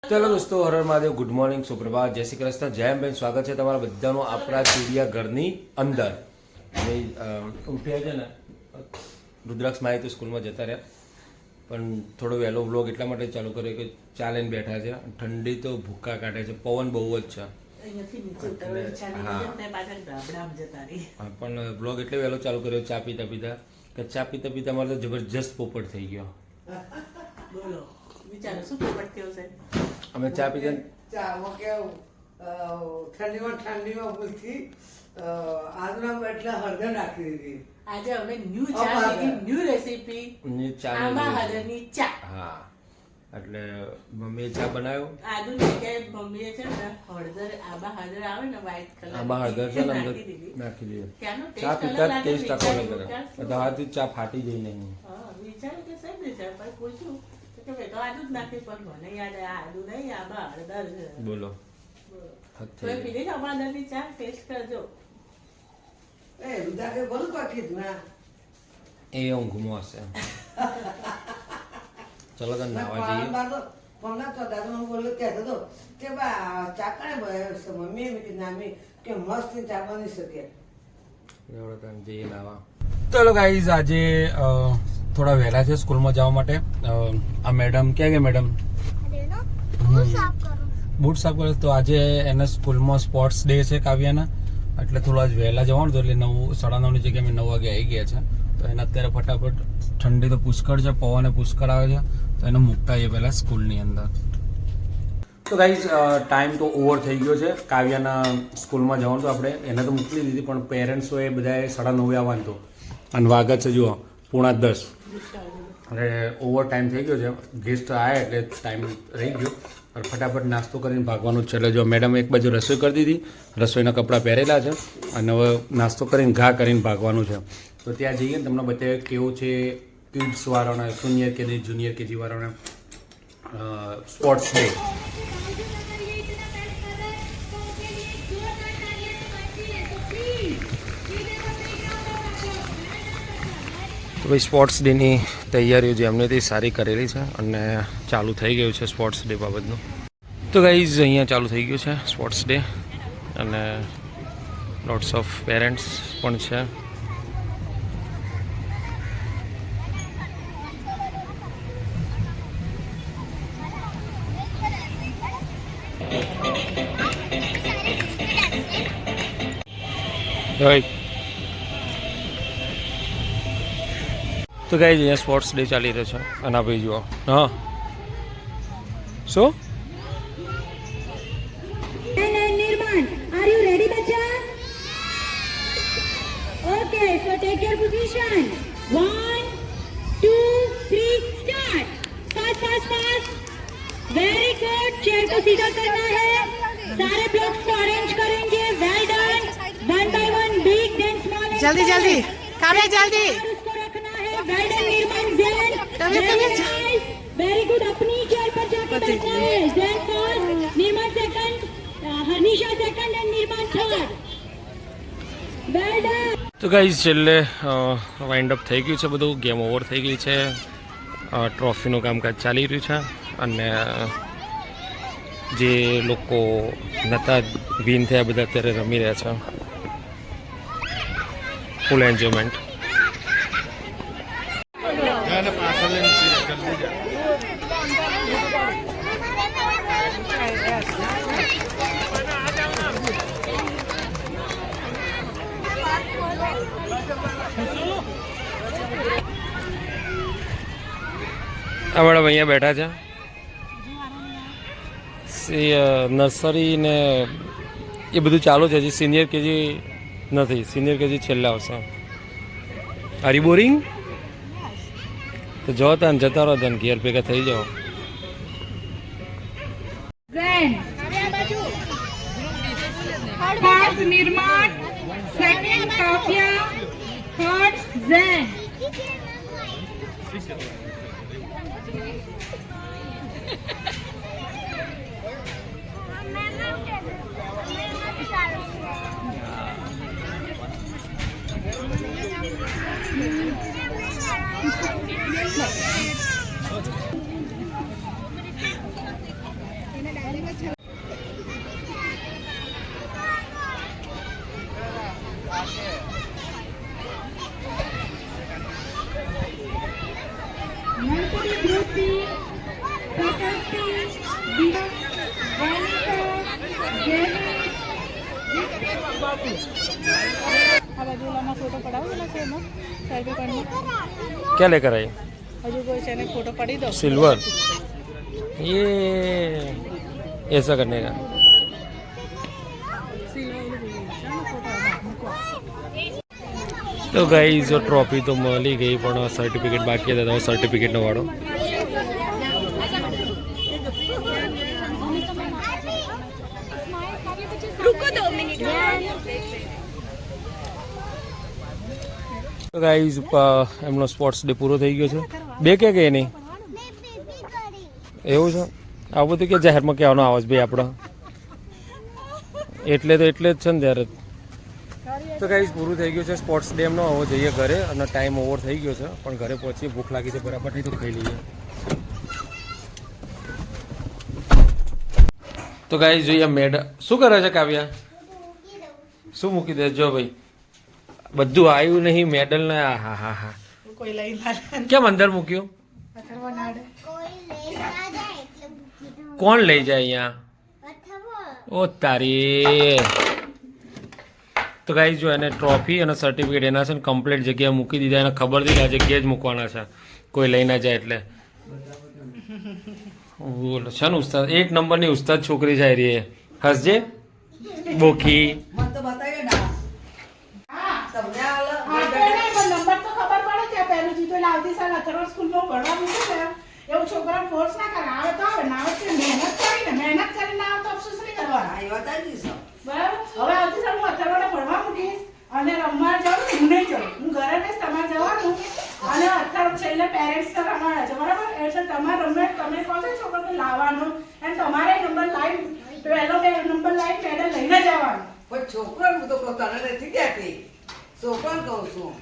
ચલો દોસ્તો, Har Har Mahadev, good morning, સુપ્રભાત, જય શ્રી કૃષ્ણ, જય બેન, સ્વાગત છે તમારા બધાનું આપણા ચિડિયાઘરની અંદર. અમે ઉઠ્યા છે ને, રુદ્રાક્ષ માય તો સ્કૂલમાં જતા રહ્યા, પણ થોડો વહેલો વ્લોગ એટલા માટે ચાલુ કર્યો કે ચાલીને બેઠા છે. ઠંડી તો ભૂક્કા કાઢે છે, પવન બહુ જ છે. પણ વ્લોગ એટલે વહેલો ચાલુ કર્યો ચા પીતા પીતા કે ચા પીતા પીતા મારે તો જબરજસ્ત પોપટ થઈ ગયો. અમે ચા પીધા ચામાં કેવું ઠંડીમાં પૂછતી આજના એટલે હળદર નાખી દીધી. આજે અમે ન્યૂ રેસીપી આંબા હળદરની ચા. હા, એટલે મમ્મીએ ચા બનાવ્યો. આદુ જગ્યાએ મમ્મીએ છે ને હળદર આંબા હળદર આવે ને વ્હાઈટ કલર આંબા હળદર છે ને અંદર નાખી દીધી. ચા પીતા ટેસ્ટ આખો અલગ કરે. બધાથી ચા ફાટી જઈ નહીં. વિચાર્યું કે સાહેબ વિચાર પર પૂછ્યું કે ભાઈ તો આદુ જ નાખી, પણ મને યાદ આદુ નહીં આંબા હળદર છે. બોલો તો પીધી આંબા હળદરની ચા ટેસ્ટ કરજો. એ રુદાકે બોલું કાઢી ના એ ઊંઘમાં હશે. ચલો તને નાવા જઈએ. પણ તો દાદા બોલ્યો ત્યાં તો કે બા ચા કાણે બનાવ્યો છે મમ્મી એમ કે નામી કે મસ્ત ચા બની શકે. એવડે તને જઈએ નાવા. ચલો ગાઈઝ, આજે થોડા વહેલા છે સ્કૂલમાં જવા માટે. આ મેડમ ક્યાં ગયા? મેડમ બૂટ સાફ કરે. તો આજે એના સ્કૂલમાં સ્પોર્ટ્સ ડે છે કાવ્યાના, એટલે થોડા જ વહેલા જવાનું હતું. એટલે 9:30 જગ્યાએ અમે 9 વાગે આવી ગયા છે. તો એને અત્યારે ફટાફટ, ઠંડી તો પુષ્કળ છે, પવને પુષ્કળ આવે છે, તો એને મૂકતા આવીએ પહેલાં સ્કૂલની અંદર. તો ગાઈઝ, ટાઈમ તો ઓવર થઈ ગયો છે. કાવ્યાના સ્કૂલમાં જવાનું તો આપણે એને તો મોકલી દીધી, પણ પેરેન્ટ્સોએ બધાએ 9:30 આવવાનું હતું અને વાગત છે જુઓ 9:45. એટલે ઓવર ટાઈમ થઈ ગયો છે. ગેસ્ટ આવ્યા એટલે ટાઈમ રહી ગયો. અને ફટાફટ નાસ્તો કરીને ભાગવાનું જ છે. એટલે જો મેડમ એક બાજુ રસોઈ કરી દીધી, રસોઈના કપડાં પહેરેલા છે, અને હવે નાસ્તો કરીને ઘા કરીને ભાગવાનું છે. તો ત્યાં જઈએ ને તમને બતાવીએ કેવું છે કિડ્સવાળાને, સિનિયર કેજી જુનિયર કેજી વાળાને સ્પોર્ટ્સ ડે. તો ભાઈ સ્પોર્ટ્સ ડેની તૈયારીઓ જે એમને તે સારી કરેલી છે અને ચાલુ થઈ ગયું છે સ્પોર્ટ્સ ડે બાબતનું. તો ગાઈઝ, અહીંયા ચાલુ થઈ ગયું છે સ્પોર્ટ્સ ડે અને લોટ્સ ઓફ પેરેન્ટ્સ પણ છે. તો ગાઈઝ, અહીંયા સ્પોર્ટ્સ ડે ચાલી રહ્યો છે અને આ ભાઈ જુઓ. હા, શું? Nirman, are you ready, bacha? Okay, so take your position. 1, 2, 3, start. Fast, fast, fast. Very good. Chair को सीधा करना है. सारे blocks को arrange करेंगे. Well done. One by one, big then small. जल्दी जल्दी काव्या जल्दी. उसको रखना है. Well done, Nirman. Zen. Very good. अपनी chair पर जाके बैठना है. Zen first. Nirman second. Harnisha second and Nirman third. Well done. તો ગાઈઝ, છેલ્લે વાઇન્ડ અપ થઈ ગયું છે બધું. ગેમ ઓવર થઈ ગઈ છે. ટ્રોફીનું કામકાજ ચાલી રહ્યું છે અને જે લોકો નહોતા વિન થયા બધા અત્યારે રમી રહ્યા છે. ફૂલ એન્જોયમેન્ટ. આ મેડમ અહીંયા બેઠા છે. નર્સરી ને એ બધું ચાલુ છે. હજી સિનિયર કેજી નથી. સિનિયર કેજી છેલ્લા આવશે. Are you boring? તો જો તને જતા રહો, તને ઘેર ભેગા થઈ જાઓ. ફર્સ્ટ નિર્માણ, સેકન્ડ કાવ્યા, થર્ડ ઝેન. ફોટો પડાવેલા છે એમાં સર્વે કરીને क्या लेकर आई હજુ કોઈ છે ને ફોટો પડી દો सिल्वर ये ऐसा करने का તો ગાઈઝ જો ટ્રોફી તો મળી ગઈ પણ સર્ટિફિકેટ બાકી હતા તો સર્ટિફિકેટનો વાળો તો ગાઈઝ એમનો સ્પોર્ટ્સ ડે પૂરો થઈ ગયો છે બે કે ગઈ નહીં એવું છે આવું બધું કે જાહેરમાં કહેવાનો આવાજ ભાઈ આપણો એટલે જ છે ને ત્યારે તો ગાઈઝ પૂરું થઈ ગયું છે સ્પોર્ટ્સ ડે એમનો હવે જઈએ ઘરે અને ટાઈમ ઓવર થઈ ગયો છે પણ ઘરે પહોંચી ભૂખ લાગી છે બરાબર નહીં તો ખાઈ લઈએ તો ગાઈઝ જોઈએ મેડલ શું કરે છે કાવ્યા શું મૂકી દે જો ભાઈ બધું આવ્યું નહીં મેડલ ને હા હા હા કોઈ લઈ કેમ અંદર મૂક્યું કોણ લઈ જાય અહીંયા ઓ તારી તો ગાઈઝ જો એને ટ્રોફી અને સર્ટિફિકેટ એના છે ને કમ્પ્લીટ જગ્યાએ મૂકી દીધા એને ખબર હતી કે આ જગ્યાએ જ મૂકવાના છે કોઈ લઈ ના જાય એટલે બોલો છે ને ઉસ્તાદ એક નંબરની ઉસ્તાદ છોકરી જાય રહી હસજે બોખી મને તો બતાવી ના તમને નંબર તો ખબર પડે કે પહેલું જીતો લાવતી સાલ અથર્વ સ્કૂલમાં ભણવા મૂકે ને એવું છોકરા ફોર્સ ના કરે આવે તો આવે ના આવે તો મહેનત કરીને ના આવે તો અફસોસ નહીં કરવાનો આ વાત આવી છે બરાબર હવે આવતી સાલ હું અથર્વને ભણવા મૂકીશ અને રમવા જાઉં હું નહીં જાઉં હું ઘરે બેસ તમારે જવાનું અને અથર્વ છેલ્લે પેરેન્ટ્સ તો રમાડા છે બરાબર એટલે તમારે રમે તમે કહો છો છોકરાને લાવવાનું અને તમારે નંબર લાઈન પહેલો નંબર લાઈન મેડલ લઈને જવાનું પણ છોકરાને હું તો તને નથી કહેતી છોકરાને કહું છું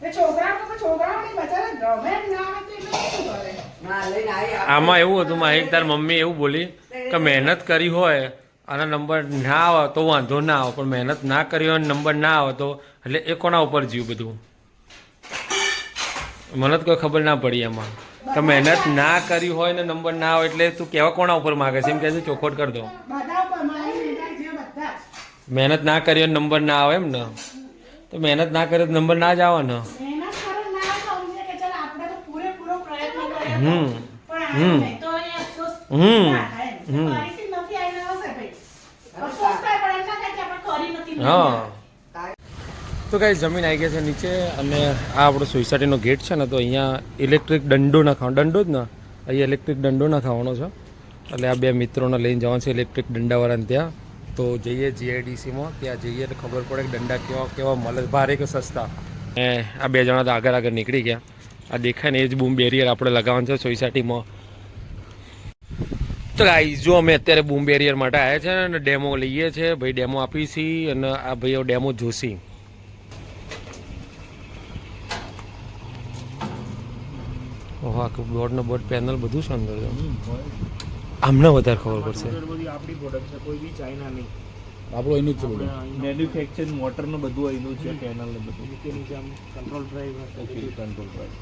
એ છોકરાઓની બચારા રમે જ ના આવે તો એટલે શું કરે ના લઈને આવી આમાં એવું હતું માહિક તાર મમ્મી એવું બોલી કે મહેનત કરી હોય અને નંબર ના આવે તો વાંધો ના આવે પણ મહેનત ના કરી હોય નંબર ના આવે તો એટલે એ કોના ઉપર જીવ બધું મને તો કોઈ ખબર ના પડી એમાં કે મહેનત ના કરી હોય ને નંબર ના આવે એટલે તું કેવા કોના ઉપર માગે છે એમ કહે છે ચોખવટ કરી દો બધા ઉપર મારી લીધા જે બધા જ. મહેનત ના કરી હોય નંબર ના આવે એમ ને તો મહેનત ના કરે તો નંબર ના જ આવે ને મહેનત કરો ના સમજે કે ચાલ આપણે તો પૂરેપૂરો પ્રયત્ન કર્યો હમ. પણ આ હમ. નહીં તો એ અફસોસ હમ. ના થાય એમ. હમ. ફરીથી નથી આવીને આવશે ભાઈ અફસોસ થાય પણ એમ ના થાય કે આપણે કરી નથી હા તો કાંઈ જમીન આવી ગયા છે નીચે અને આ આપણો સોસાયટીનો ગેટ છે ને તો અહીંયા ઇલેક્ટ્રિક દંડો ના ખાવાનો દંડો જ ને અહીંયા ઇલેક્ટ્રિક દંડો ના ખાવાનો છે એટલે આ બે મિત્રોને લઈને જવાનું છે ઇલેક્ટ્રિક દંડાવાળાને ત્યાં તો જઈએ જીઆઈડીસીમાં ત્યાં જઈએ તો ખબર પડે કે દંડા કેવા કેવા મળે ભારે કે સસ્તા અને આ બે જણા તો આગળ નીકળી ગયા આ દેખાય ને એ જ બૂમ બેરિયર આપણે લગાવવાનું છે સોસાયટીમાં તો ગાઈઝ જો અમે અત્યારે બૂમ બેરિયર માટે આવ્યા છે અને ડેમો લઈએ છીએ ભાઈ ડેમો આપીશી અને આ ભાઈઓ ડેમો જોશી ઓહો આખું બોર્ડનો બોર્ડ પેનલ બધું છે અંદર આમને વધારે ખબર પડશે આપણી પ્રોડક્ટ છે કોઈ બી ચાઇના નહીં આપણું એનું જ છે બધું મેન્યુફેક્ચર મોટરનું બધું એનું છે પેનલ ને બધું નીચે આમ કંટ્રોલ ડ્રાઈવ હશે કંટ્રોલ ડ્રાઈવ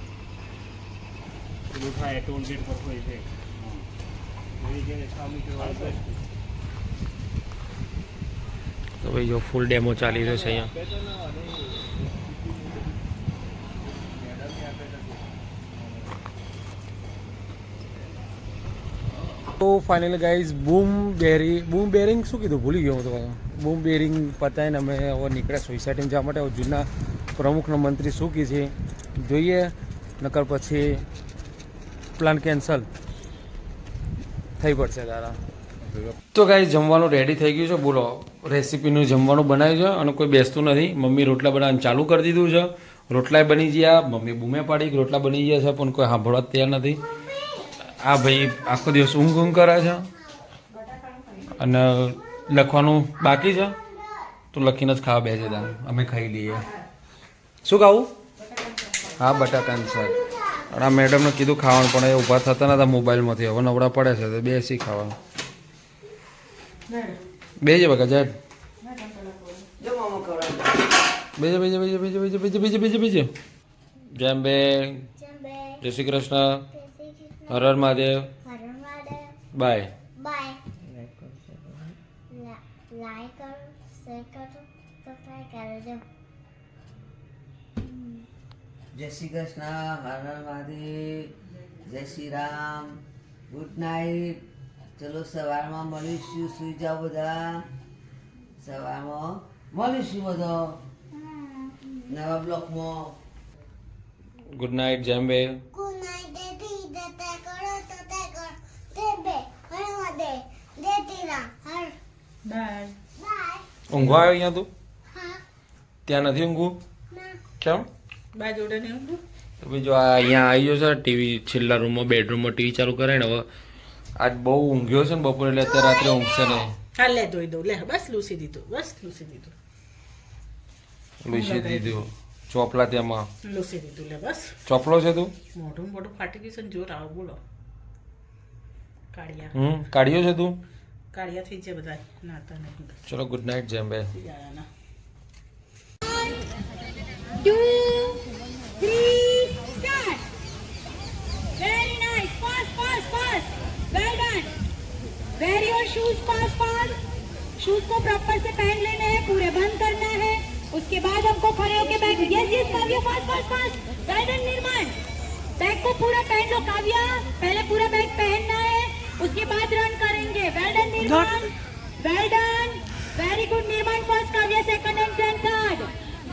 બધું થાય ટોલ ગેટ પર હોય છે તો ભાઈ જો ફૂલ ડેમો ચાલી રહ્યો છે અહીંયા તો ફાઇનલી ગાઈઝ બૂમ બેરિંગ શું કીધું ભૂલી ગયો હું તો બૂમ બેરિંગ પતાવીને અમે હવે નીકળ્યા સોસાયટીમાં જવા માટે હવે જૂના પ્રમુખના મંત્રી શું કહે છે જોઈએ નકર પછી પ્લાન કેન્સલ થઈ પડશે તારા તો ગાઈઝ જમવાનું રેડી થઈ ગયું છે બોલો રેસીપીનું જમવાનું બનાવ્યું છે અને કોઈ બેસતું નથી મમ્મી રોટલા બનાવવાનું ચાલુ કરી દીધું છે રોટલાય બની ગયા મમ્મી બૂમે પાડી કે રોટલા બની ગયા છે પણ કોઈ સાંભળવા તૈયાર નથી આ ભાઈ આખો દિવસ ઊંઘ કરે છે અને લખવાનું બાકી છે તો લખીને જ ખાવા બેસે તારે અમે ખાઈ લઈએ શું ખાવું હા બટાકાનું શાક આ મેડમને કીધું ખાવાનું પણ એ ઊભા થતા નતા મોબાઈલમાંથી હવે નવડા પડે છે તો બેસી ખાવા બેજે બકા જાય જો મામા ખવડાવે બીજે જેમ બે જય Shri Krishna Har Har Mahadev bye bye like કરો શેર કરો જય શ્રી કૃષ્ણ, હર હર મહાદેવ, જય શ્રી રામ, ગુડ નાઇટ. ચલો સવારમાં મળીશું, સુઈ જાઓ બધા. સવારમાં મળીશું બધા નવા બ્લોકમાં. ગુડ નાઇટ જેમ્બે. બાય. ઊંઘવા આવ્યો અહીંયા તું? ત્યાં નથી ઊંઘવું? કેમ? બાય જોડે નહીં ઊંઘું? તો ભાઈ જો આ અહીંયા આવી ગયો છે ટીવી, છેલ્લા રૂમમાં બેડરૂમમાં ટીવી ચાલુ કરે ને. હવે આજ બહુ ઊંઘ્યો છે ને બપોરે, એટલે અત્યારે રાત્રે ઊંઘશે નહીં. હા લે ધોઈ દઉં, લે બસ લૂસી દીધું, બસ લૂસી દીધું, લૂસી દીધું ચોપલા ત્યાંમાં. લૂસી દીધું, લે બસ. ચોપલો છે તું? મોઢું મોઢું ફાટી ગયું છે ને જોર આવો બોલો. કાળિયા કાઢ્યો છે તું? કાળિયા થઈ જાય બધા, નાતા નહીં. ચલો good night જેમ્બે. યાના 2, 3, start. Very nice. Fast, fast, fast. Well done. Wear your shoes fast, fast. Shoes को प्रॉपर से पहन लेने हैं, पूरे बंद करना है. उसके बाद हमको खड़े होके bag, yes yes Kavya, fast fast fast. Well done निर्माण. बैग को पूरा पहन लो काव्या, पहले पूरा बैग पहनना है, उसके बाद रन करेंगे. वेल डन निर्माण, वेल डन, वेरी गुड निर्माण. First Kavya, second and third.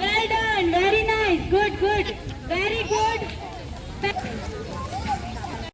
Well done, very nice, good good.